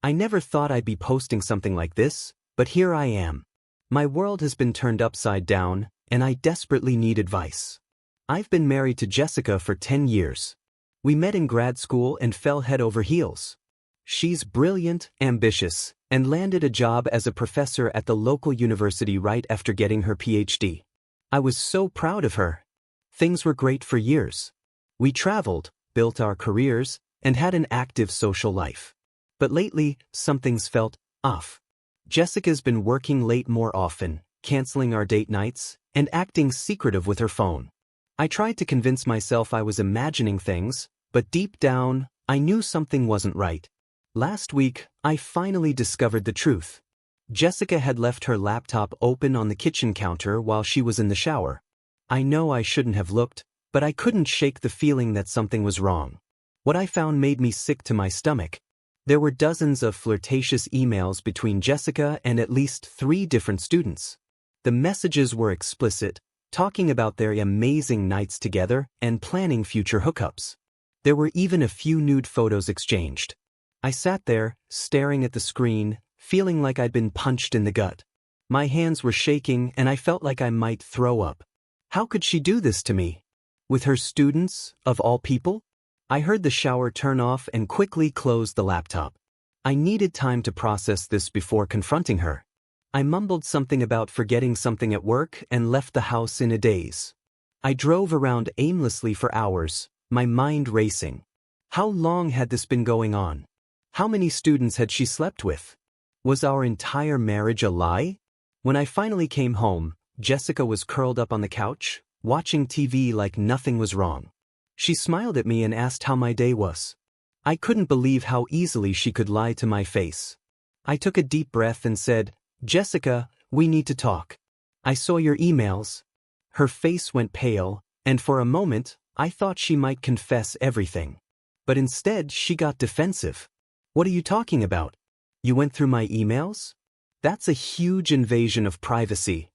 I never thought I'd be posting something like this, but here I am. My world has been turned upside down, and I desperately need advice. I've been married to Jessica for 10 years. We met in grad school and fell head over heels. She's brilliant, ambitious, and landed a job as a professor at the local university right after getting her PhD. I was so proud of her. Things were great for years. We traveled, built our careers, and had an active social life. But lately, something's felt off. Jessica's been working late more often, canceling our date nights, and acting secretive with her phone. I tried to convince myself I was imagining things, but deep down, I knew something wasn't right. Last week, I finally discovered the truth. Jessica had left her laptop open on the kitchen counter while she was in the shower. I know I shouldn't have looked, but I couldn't shake the feeling that something was wrong. What I found made me sick to my stomach. There were dozens of flirtatious emails between Jessica and at least 3 different students. The messages were explicit, talking about their amazing nights together and planning future hookups. There were even a few nude photos exchanged. I sat there, staring at the screen, feeling like I'd been punched in the gut. My hands were shaking and I felt like I might throw up. How could she do this to me? With her students, of all people? I heard the shower turn off and quickly closed the laptop. I needed time to process this before confronting her. I mumbled something about forgetting something at work and left the house in a daze. I drove around aimlessly for hours, my mind racing. How long had this been going on? How many students had she slept with? Was our entire marriage a lie? When I finally came home, Jessica was curled up on the couch, watching TV like nothing was wrong. She smiled at me and asked how my day was. I couldn't believe how easily she could lie to my face. I took a deep breath and said, "Jessica, we need to talk. I saw your emails." Her face went pale, and for a moment, I thought she might confess everything. But instead, she got defensive. "What are you talking about? You went through my emails?" That's a huge invasion of privacy.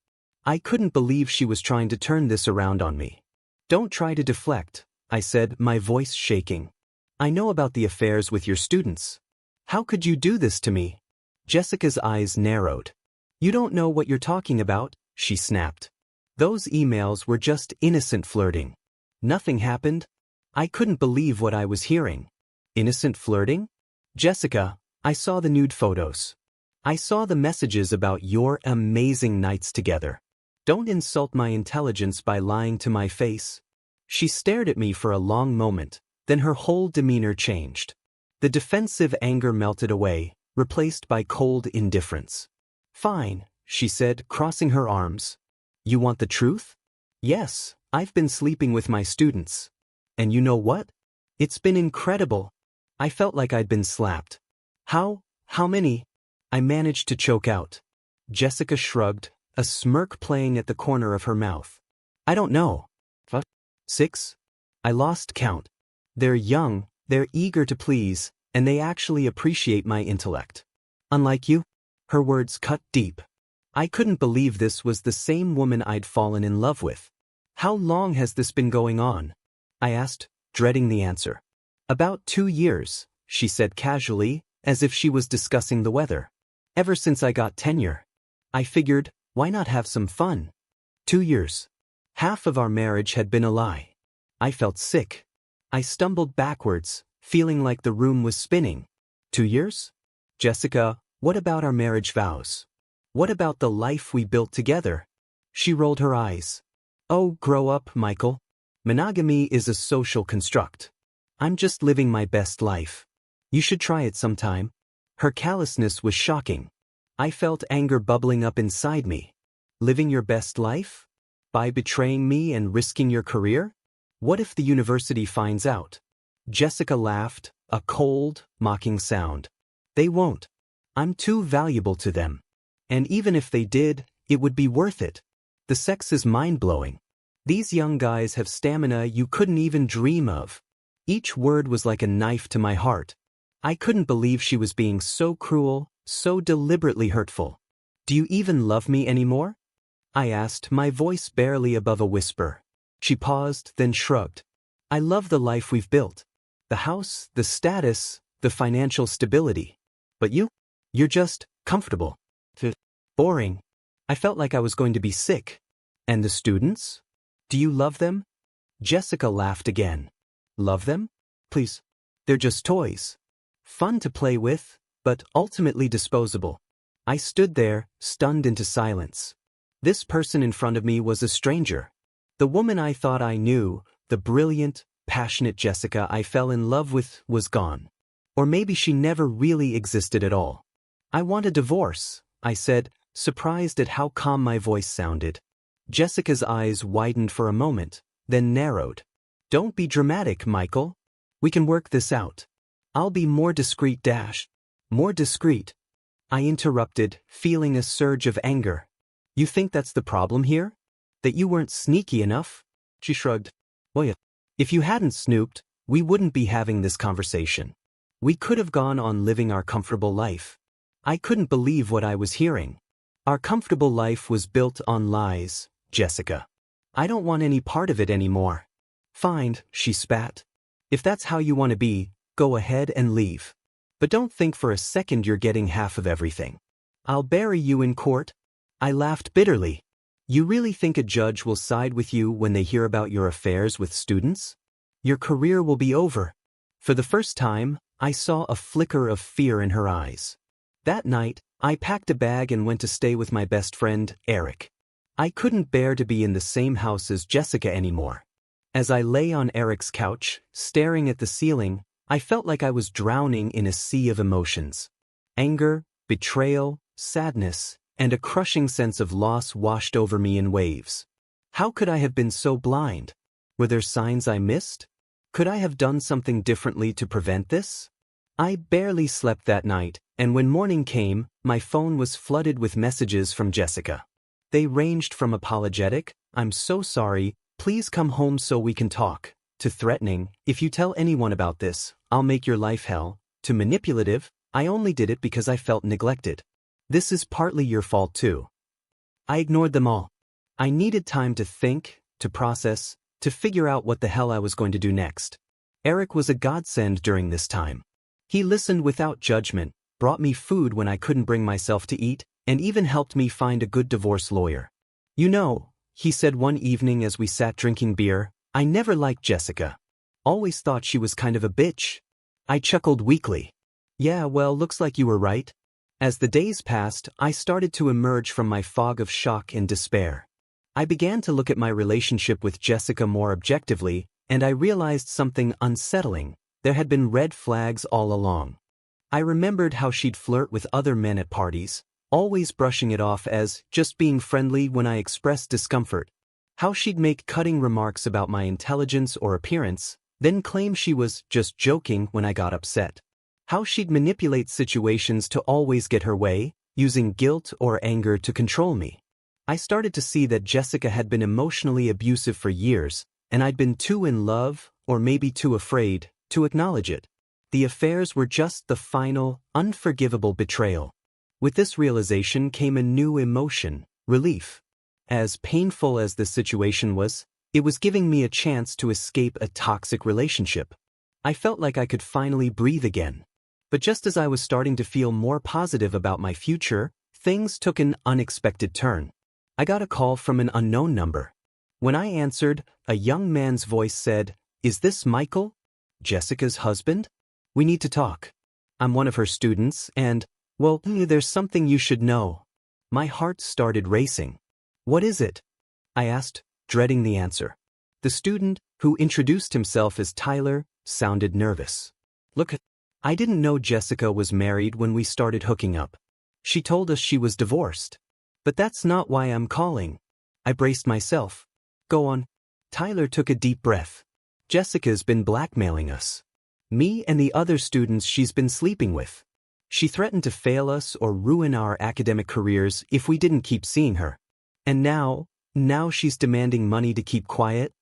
I couldn't believe she was trying to turn this around on me. "Don't try to deflect," I said, my voice shaking. "I know about the affairs with your students. How could you do this to me?" Jessica's eyes narrowed. "You don't know what you're talking about," she snapped. "Those emails were just innocent flirting. Nothing happened." I couldn't believe what I was hearing. Innocent flirting? "Jessica, I saw the nude photos. I saw the messages about your amazing nights together. Don't insult my intelligence by lying to my face." She stared at me for a long moment, then her whole demeanor changed. The defensive anger melted away, replaced by cold indifference. "Fine," she said, crossing her arms. "You want the truth?" "Yes, I've been sleeping with my students. And you know what? It's been incredible." I felt like I'd been slapped. How many?" I managed to choke out. Jessica shrugged, a smirk playing at the corner of her mouth. "I don't know. 6? I lost count. They're young, they're eager to please, and they actually appreciate my intellect. Unlike you." Her words cut deep. I couldn't believe this was the same woman I'd fallen in love with. "How long has this been going on?" I asked, dreading the answer. "About 2 years," she said casually, as if she was discussing the weather. "Ever since I got tenure." I figured, why not have some fun? 2 years. Half of our marriage had been a lie. I felt sick. I stumbled backwards, feeling like the room was spinning. 2 years? "Jessica, what about our marriage vows? What about the life we built together?" She rolled her eyes. "Oh, grow up, Michael. Monogamy is a social construct. I'm just living my best life. You should try it sometime." Her callousness was shocking. I felt anger bubbling up inside me. Living your best life? By betraying me and risking your career? What if the university finds out? Jessica laughed, a cold, mocking sound. "They won't. I'm too valuable to them. And even if they did, it would be worth it. The sex is mind-blowing. These young guys have stamina you couldn't even dream of." Each word was like a knife to my heart. I couldn't believe she was being so cruel, so deliberately hurtful. "Do you even love me anymore?" I asked, my voice barely above a whisper. She paused, then shrugged. "I love the life we've built. The house, the status, the financial stability. But you? You're just comfortable. Boring. I felt like I was going to be sick. And the students? Do you love them? Jessica laughed again. Love them? Please. They're just toys. Fun to play with, but ultimately disposable. I stood there, stunned into silence. This person in front of me was a stranger. The woman I thought I knew, the brilliant, passionate Jessica I fell in love with, was gone. Or maybe she never really existed at all. I want a divorce, I said, surprised at how calm my voice sounded. Jessica's eyes widened for a moment, then narrowed. Don't be dramatic, Michael. We can work this out. I'll be more discreet. More discreet. I interrupted, feeling a surge of anger. You think that's the problem here? That you weren't sneaky enough? She shrugged. Well, yeah. If you hadn't snooped, we wouldn't be having this conversation. We could have gone on living our comfortable life. I couldn't believe what I was hearing. Our comfortable life was built on lies, Jessica. I don't want any part of it anymore. Fine, she spat. If that's how you want to be, go ahead and leave. But don't think for a second you're getting half of everything. I'll bury you in court. I laughed bitterly. You really think a judge will side with you when they hear about your affairs with students? Your career will be over. For the first time, I saw a flicker of fear in her eyes. That night, I packed a bag and went to stay with my best friend, Eric. I couldn't bear to be in the same house as Jessica anymore. As I lay on Eric's couch, staring at the ceiling, I felt like I was drowning in a sea of emotions. Anger, betrayal, sadness, and a crushing sense of loss washed over me in waves. How could I have been so blind? Were there signs I missed? Could I have done something differently to prevent this? I barely slept that night, and when morning came, my phone was flooded with messages from Jessica. They ranged from apologetic, "I'm so sorry, please come home so we can talk," to threatening, "If you tell anyone about this, I'll make your life hell," to manipulative, "I only did it because I felt neglected. This is partly your fault too." I ignored them all. I needed time to think, to process, to figure out what the hell I was going to do next. Eric was a godsend during this time. He listened without judgment, brought me food when I couldn't bring myself to eat, and even helped me find a good divorce lawyer. "You know," he said one evening as we sat drinking beer, "I never liked Jessica. Always thought she was kind of a bitch." I chuckled weakly. "Yeah, well, looks like you were right." As the days passed, I started to emerge from my fog of shock and despair. I began to look at my relationship with Jessica more objectively, and I realized something unsettling. There had been red flags all along. I remembered how she'd flirt with other men at parties, always brushing it off as just being friendly when I expressed discomfort. How she'd make cutting remarks about my intelligence or appearance, then claim she was just joking when I got upset. How she'd manipulate situations to always get her way, using guilt or anger to control me. I started to see that Jessica had been emotionally abusive for years, and I'd been too in love, or maybe too afraid, to acknowledge it. The affairs were just the final, unforgivable betrayal. With this realization came a new emotion, relief. As painful as the situation was, it was giving me a chance to escape a toxic relationship. I felt like I could finally breathe again. But just as I was starting to feel more positive about my future, things took an unexpected turn. I got a call from an unknown number. When I answered, a young man's voice said, "Is this Michael? Jessica's husband? We need to talk. I'm one of her students, and, well, there's something you should know." My heart started racing. "What is it?" I asked, dreading the answer. The student, who introduced himself as Tyler, sounded nervous. "Look, I didn't know Jessica was married when we started hooking up. She told us she was divorced. But that's not why I'm calling." I braced myself. "Go on." Tyler took a deep breath. "Jessica's been blackmailing us. Me and the other students she's been sleeping with. She threatened to fail us or ruin our academic careers if we didn't keep seeing her. And now she's demanding money to keep quiet."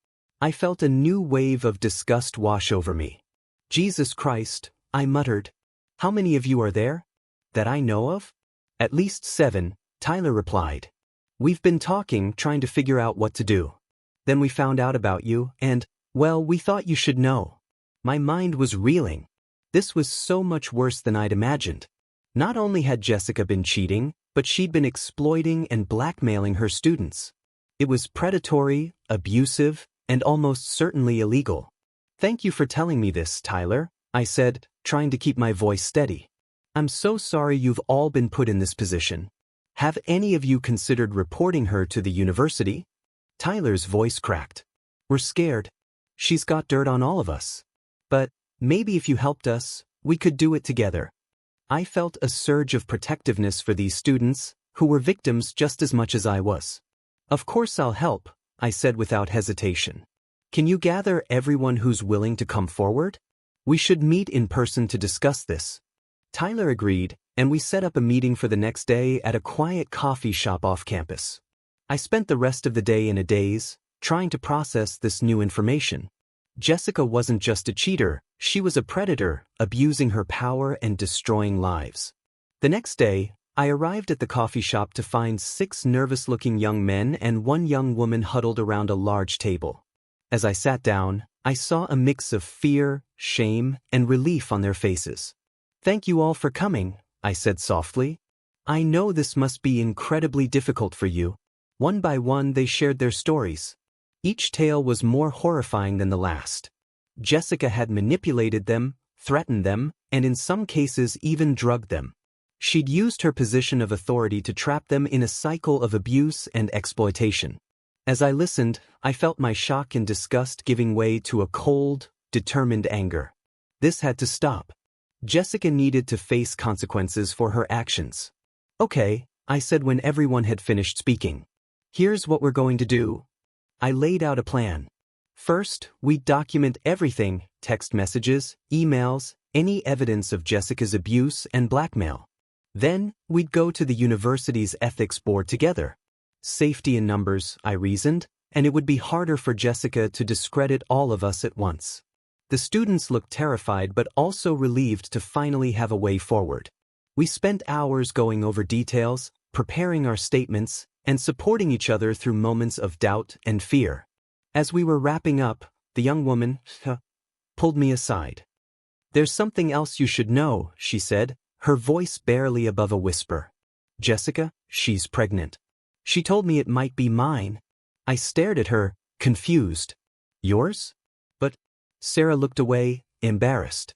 I felt a new wave of disgust wash over me. "Jesus Christ," I muttered. "How many of you are there?" "That I know of?" "At least 7, Tyler replied. "We've been talking, trying to figure out what to do. Then we found out about you, and, well, we thought you should know." My mind was reeling. This was so much worse than I'd imagined. Not only had Jessica been cheating, but she'd been exploiting and blackmailing her students. It was predatory, abusive, and almost certainly illegal. "Thank you for telling me this, Tyler," I said, trying to keep my voice steady. "I'm so sorry you've all been put in this position. Have any of you considered reporting her to the university?" Tyler's voice cracked. "We're scared. She's got dirt on all of us. But maybe if you helped us, we could do it together." I felt a surge of protectiveness for these students, who were victims just as much as I was. "Of course I'll help," I said without hesitation. "Can you gather everyone who's willing to come forward? We should meet in person to discuss this." Tyler agreed, and we set up a meeting for the next day at a quiet coffee shop off campus. I spent the rest of the day in a daze, trying to process this new information. Jessica wasn't just a cheater, she was a predator, abusing her power and destroying lives. The next day, I arrived at the coffee shop to find 6 nervous-looking young men and 1 young woman huddled around a large table. As I sat down, I saw a mix of fear, shame, and relief on their faces. "Thank you all for coming," I said softly. "I know this must be incredibly difficult for you." One by one they shared their stories. Each tale was more horrifying than the last. Jessica had manipulated them, threatened them, and in some cases even drugged them. She'd used her position of authority to trap them in a cycle of abuse and exploitation. As I listened, I felt my shock and disgust giving way to a cold, determined anger. This had to stop. Jessica needed to face consequences for her actions. "Okay," I said when everyone had finished speaking. "Here's what we're going to do." I laid out a plan. First, we'd document everything: text messages, emails, any evidence of Jessica's abuse and blackmail. Then, we'd go to the university's ethics board together. Safety in numbers, I reasoned, and it would be harder for Jessica to discredit all of us at once. The students looked terrified but also relieved to finally have a way forward. We spent hours going over details, preparing our statements, and supporting each other through moments of doubt and fear. As we were wrapping up, the young woman pulled me aside. "There's something else you should know," she said, her voice barely above a whisper. "Jessica, she's pregnant. She told me it might be mine." I stared at her, confused. "Yours?" "But..." Sarah looked away, embarrassed.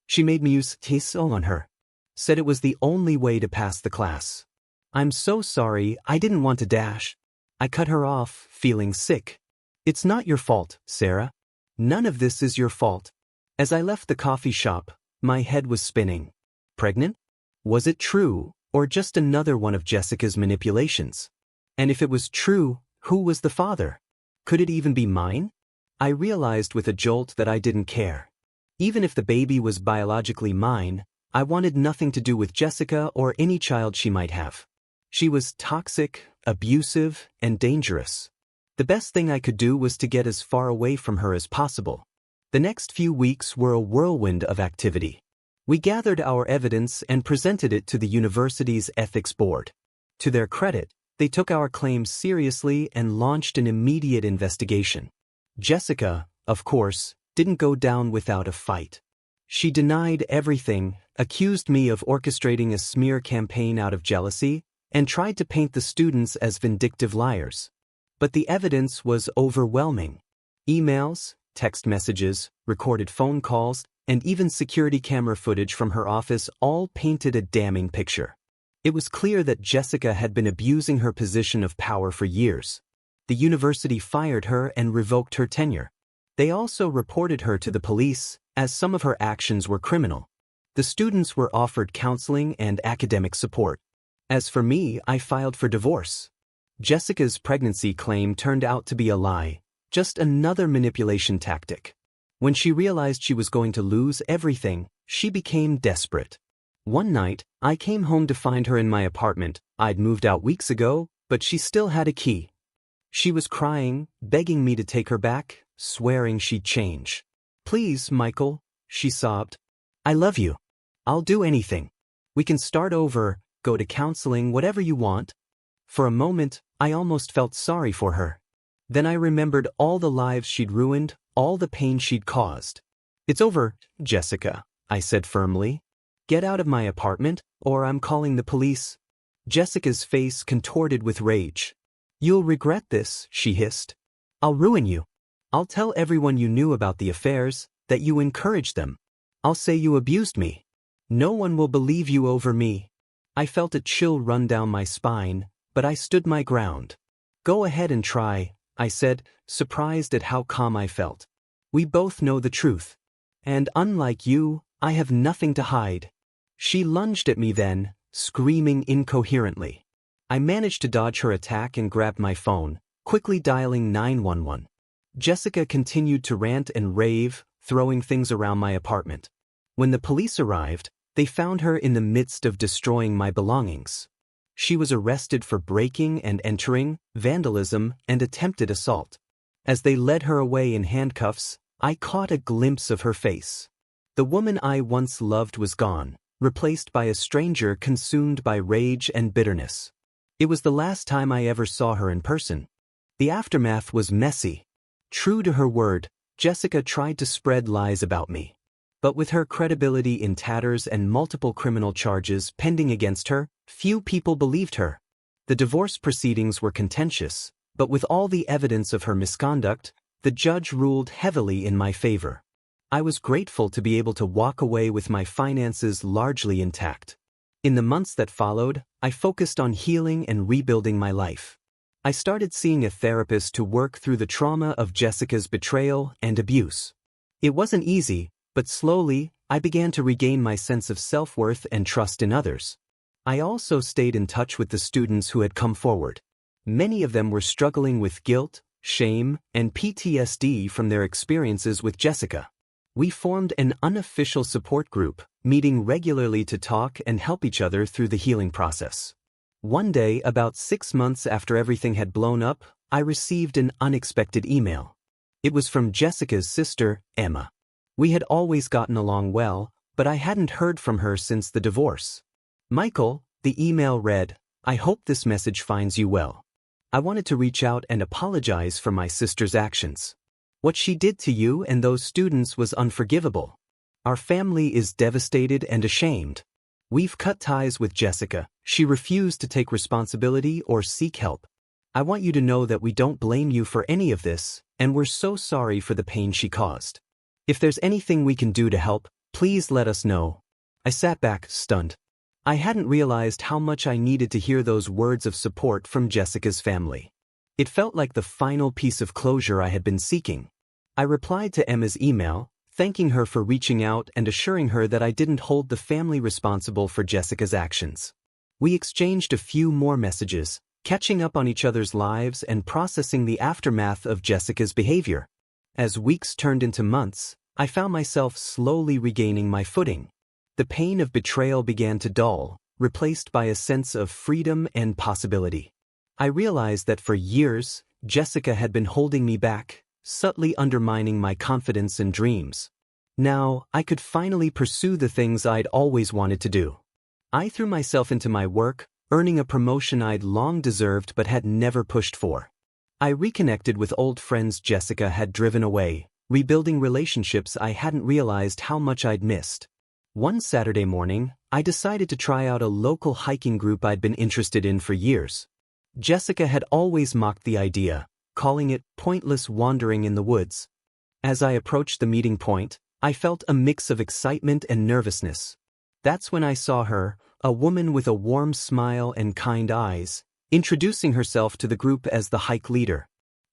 "She made me use TESOL on her. Said it was the only way to pass the class." "I'm so sorry, I didn't want to dash." I cut her off, feeling sick. "It's not your fault, Sarah. None of this is your fault." As I left the coffee shop, my head was spinning. Pregnant? Was it true, or just another one of Jessica's manipulations? And if it was true, who was the father? Could it even be mine? I realized with a jolt that I didn't care. Even if the baby was biologically mine, I wanted nothing to do with Jessica or any child she might have. She was toxic, abusive, and dangerous. The best thing I could do was to get as far away from her as possible. The next few weeks were a whirlwind of activity. We gathered our evidence and presented it to the university's ethics board. To their credit, they took our claims seriously and launched an immediate investigation. Jessica, of course, didn't go down without a fight. She denied everything, accused me of orchestrating a smear campaign out of jealousy, and tried to paint the students as vindictive liars. But the evidence was overwhelming. Emails, text messages, recorded phone calls, and even security camera footage from her office all painted a damning picture. It was clear that Jessica had been abusing her position of power for years. The university fired her and revoked her tenure. They also reported her to the police, as some of her actions were criminal. The students were offered counseling and academic support. As for me, I filed for divorce. Jessica's pregnancy claim turned out to be a lie, just another manipulation tactic. When she realized she was going to lose everything, she became desperate. One night, I came home to find her in my apartment. I'd moved out weeks ago, but she still had a key. She was crying, begging me to take her back, swearing she'd change. "Please, Michael," she sobbed. "I love you. I'll do anything. We can start over, go to counseling, whatever you want." For a moment, I almost felt sorry for her. Then I remembered all the lives she'd ruined, all the pain she'd caused. "It's over, Jessica," I said firmly. Get out of my apartment, or I'm calling the police. Jessica's face contorted with rage. You'll regret this, she hissed. I'll ruin you. I'll tell everyone you knew about the affairs, that you encouraged them. I'll say you abused me. No one will believe you over me. I felt a chill run down my spine, but I stood my ground. Go ahead and try, I said, surprised at how calm I felt. We both know the truth. And unlike you, I have nothing to hide. She lunged at me then, screaming incoherently. I managed to dodge her attack and grabbed my phone, quickly dialing 911. Jessica continued to rant and rave, throwing things around my apartment. When the police arrived, they found her in the midst of destroying my belongings. She was arrested for breaking and entering, vandalism, and attempted assault. As they led her away in handcuffs, I caught a glimpse of her face. The woman I once loved was gone, replaced by a stranger consumed by rage and bitterness. It was the last time I ever saw her in person. The aftermath was messy. True to her word, Jessica tried to spread lies about me. But with her credibility in tatters and multiple criminal charges pending against her, few people believed her. The divorce proceedings were contentious, but with all the evidence of her misconduct, the judge ruled heavily in my favor. I was grateful to be able to walk away with my finances largely intact. In the months that followed, I focused on healing and rebuilding my life. I started seeing a therapist to work through the trauma of Jessica's betrayal and abuse. It wasn't easy, but slowly, I began to regain my sense of self-worth and trust in others. I also stayed in touch with the students who had come forward. Many of them were struggling with guilt, shame, and PTSD from their experiences with Jessica. We formed an unofficial support group, meeting regularly to talk and help each other through the healing process. One day, about 6 months after everything had blown up, I received an unexpected email. It was from Jessica's sister, Emma. We had always gotten along well, but I hadn't heard from her since the divorce. Michael, the email read, I hope this message finds you well. I wanted to reach out and apologize for my sister's actions. What she did to you and those students was unforgivable. Our family is devastated and ashamed. We've cut ties with Jessica. She refused to take responsibility or seek help. I want you to know that we don't blame you for any of this, and we're so sorry for the pain she caused. If there's anything we can do to help, please let us know. I sat back, stunned. I hadn't realized how much I needed to hear those words of support from Jessica's family. It felt like the final piece of closure I had been seeking. I replied to Emma's email, thanking her for reaching out and assuring her that I didn't hold the family responsible for Jessica's actions. We exchanged a few more messages, catching up on each other's lives and processing the aftermath of Jessica's behavior. As weeks turned into months, I found myself slowly regaining my footing. The pain of betrayal began to dull, replaced by a sense of freedom and possibility. I realized that for years, Jessica had been holding me back, subtly undermining my confidence and dreams. Now, I could finally pursue the things I'd always wanted to do. I threw myself into my work, earning a promotion I'd long deserved but had never pushed for. I reconnected with old friends Jessica had driven away, rebuilding relationships I hadn't realized how much I'd missed. One Saturday morning, I decided to try out a local hiking group I'd been interested in for years. Jessica had always mocked the idea, calling it pointless wandering in the woods. As I approached the meeting point, I felt a mix of excitement and nervousness. That's when I saw her, a woman with a warm smile and kind eyes, introducing herself to the group as the hike leader.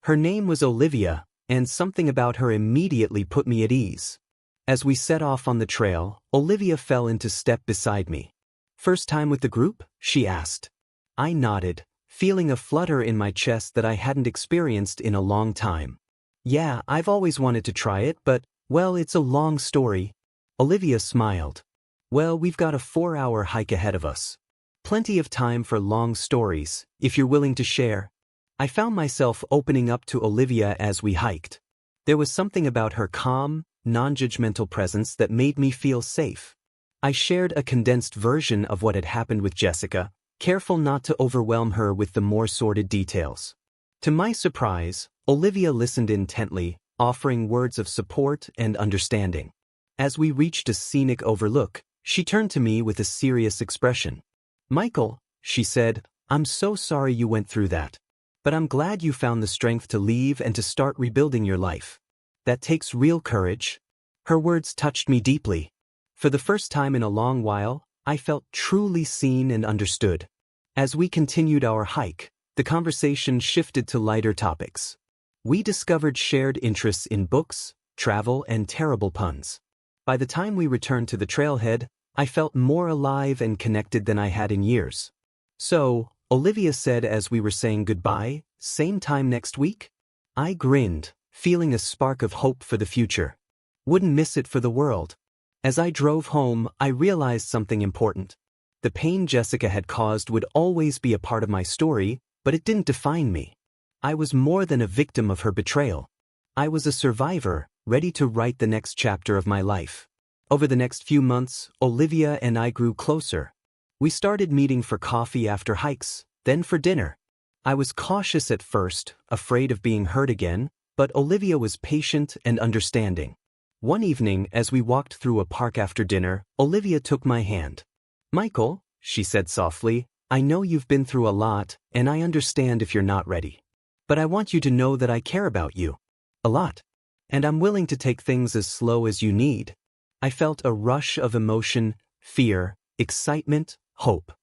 Her name was Olivia, and something about her immediately put me at ease. As we set off on the trail, Olivia fell into step beside me. "First time with the group?" she asked. I nodded, feeling a flutter in my chest that I hadn't experienced in a long time. "Yeah, I've always wanted to try it, but, well, it's a long story." Olivia smiled. "Well, we've got a 4-hour hike ahead of us. Plenty of time for long stories, if you're willing to share." I found myself opening up to Olivia as we hiked. There was something about her calm, non-judgmental presence that made me feel safe. I shared a condensed version of what had happened with Jessica, careful not to overwhelm her with the more sordid details. To my surprise, Olivia listened intently, offering words of support and understanding. As we reached a scenic overlook, She turned to me with a serious expression. "Michael," she said, "I'm so sorry you went through that. But I'm glad you found the strength to leave and to start rebuilding your life. That takes real courage." Her words touched me deeply. For the first time in a long while, I felt truly seen and understood. As we continued our hike, the conversation shifted to lighter topics. We discovered shared interests in books, travel, and terrible puns. By the time we returned to the trailhead, I felt more alive and connected than I had in years. "So," Olivia said as we were saying goodbye, "same time next week?" I grinned, feeling a spark of hope for the future. Wouldn't miss it for the world. As I drove home, I realized something important. The pain Jessica had caused would always be a part of my story, but it didn't define me. I was more than a victim of her betrayal. I was a survivor, ready to write the next chapter of my life. Over the next few months, Olivia and I grew closer. We started meeting for coffee after hikes, then for dinner. I was cautious at first, afraid of being hurt again, but Olivia was patient and understanding. One evening, as we walked through a park after dinner, Olivia took my hand. "Michael," she said softly, "I know you've been through a lot, and I understand if you're not ready. But I want you to know that I care about you. A lot. And I'm willing to take things as slow as you need." I felt a rush of emotion, fear, excitement, hope.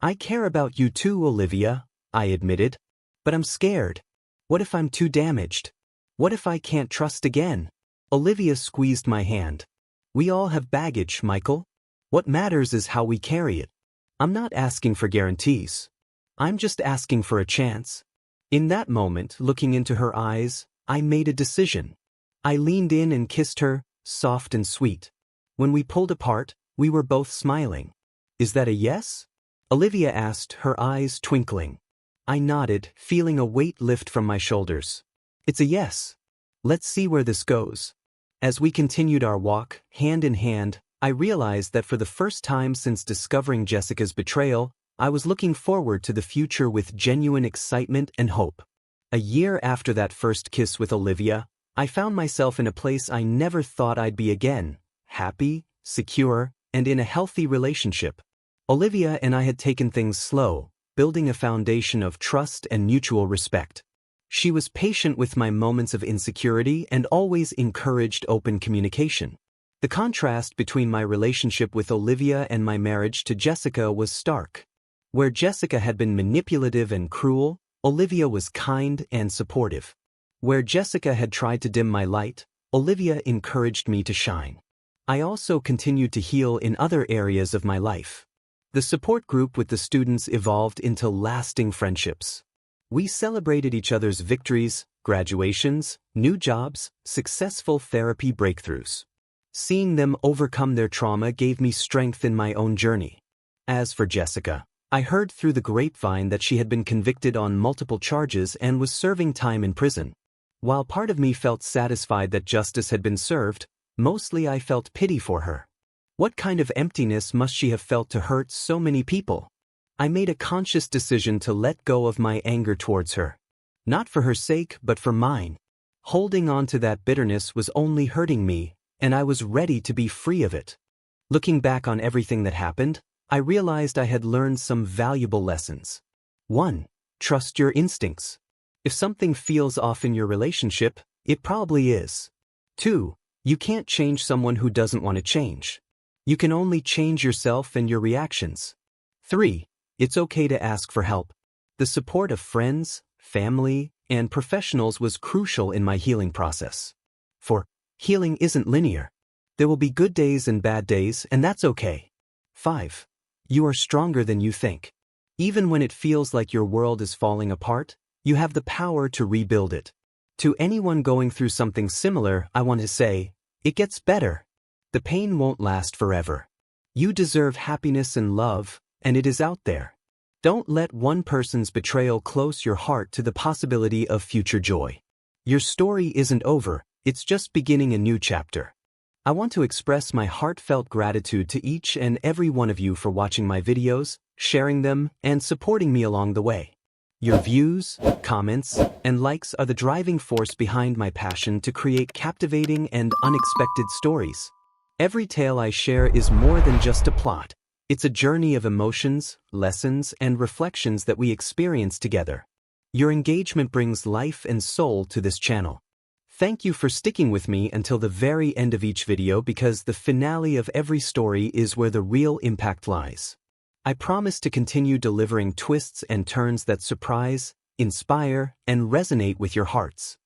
"I care about you too, Olivia," I admitted. "But I'm scared. What if I'm too damaged? What if I can't trust again?" Olivia squeezed my hand. "We all have baggage, Michael. What matters is how we carry it. I'm not asking for guarantees. I'm just asking for a chance." In that moment, looking into her eyes, I made a decision. I leaned in and kissed her, soft and sweet. When we pulled apart, we were both smiling. "Is that a yes?" Olivia asked, her eyes twinkling. I nodded, feeling a weight lift from my shoulders. "It's a yes. Let's see where this goes." As we continued our walk, hand in hand, I realized that for the first time since discovering Jessica's betrayal, I was looking forward to the future with genuine excitement and hope. A year after that first kiss with Olivia, I found myself in a place I never thought I'd be again, happy, secure, and in a healthy relationship. Olivia and I had taken things slow, building a foundation of trust and mutual respect. She was patient with my moments of insecurity and always encouraged open communication. The contrast between my relationship with Olivia and my marriage to Jessica was stark. Where Jessica had been manipulative and cruel, Olivia was kind and supportive. Where Jessica had tried to dim my light, Olivia encouraged me to shine. I also continued to heal in other areas of my life. The support group with the students evolved into lasting friendships. We celebrated each other's victories, graduations, new jobs, successful therapy breakthroughs. Seeing them overcome their trauma gave me strength in my own journey. As for Jessica, I heard through the grapevine that she had been convicted on multiple charges and was serving time in prison. While part of me felt satisfied that justice had been served, mostly I felt pity for her. What kind of emptiness must she have felt to hurt so many people? I made a conscious decision to let go of my anger towards her. Not for her sake, but for mine. Holding on to that bitterness was only hurting me, and I was ready to be free of it. Looking back on everything that happened, I realized I had learned some valuable lessons. 1. Trust your instincts. If something feels off in your relationship, it probably is. 2. You can't change someone who doesn't want to change. You can only change yourself and your reactions. 3. It's okay to ask for help. The support of friends, family, and professionals was crucial in my healing process. 4. Healing isn't linear. There will be good days and bad days, and that's okay. 5. You are stronger than you think. Even when it feels like your world is falling apart, you have the power to rebuild it. To anyone going through something similar, I want to say, it gets better. The pain won't last forever. You deserve happiness and love, and it is out there. Don't let one person's betrayal close your heart to the possibility of future joy. Your story isn't over, it's just beginning a new chapter. I want to express my heartfelt gratitude to each and every one of you for watching my videos, sharing them, and supporting me along the way. Your views, comments, and likes are the driving force behind my passion to create captivating and unexpected stories. Every tale I share is more than just a plot. It's a journey of emotions, lessons, and reflections that we experience together. Your engagement brings life and soul to this channel. Thank you for sticking with me until the very end of each video, because the finale of every story is where the real impact lies. I promise to continue delivering twists and turns that surprise, inspire, and resonate with your hearts.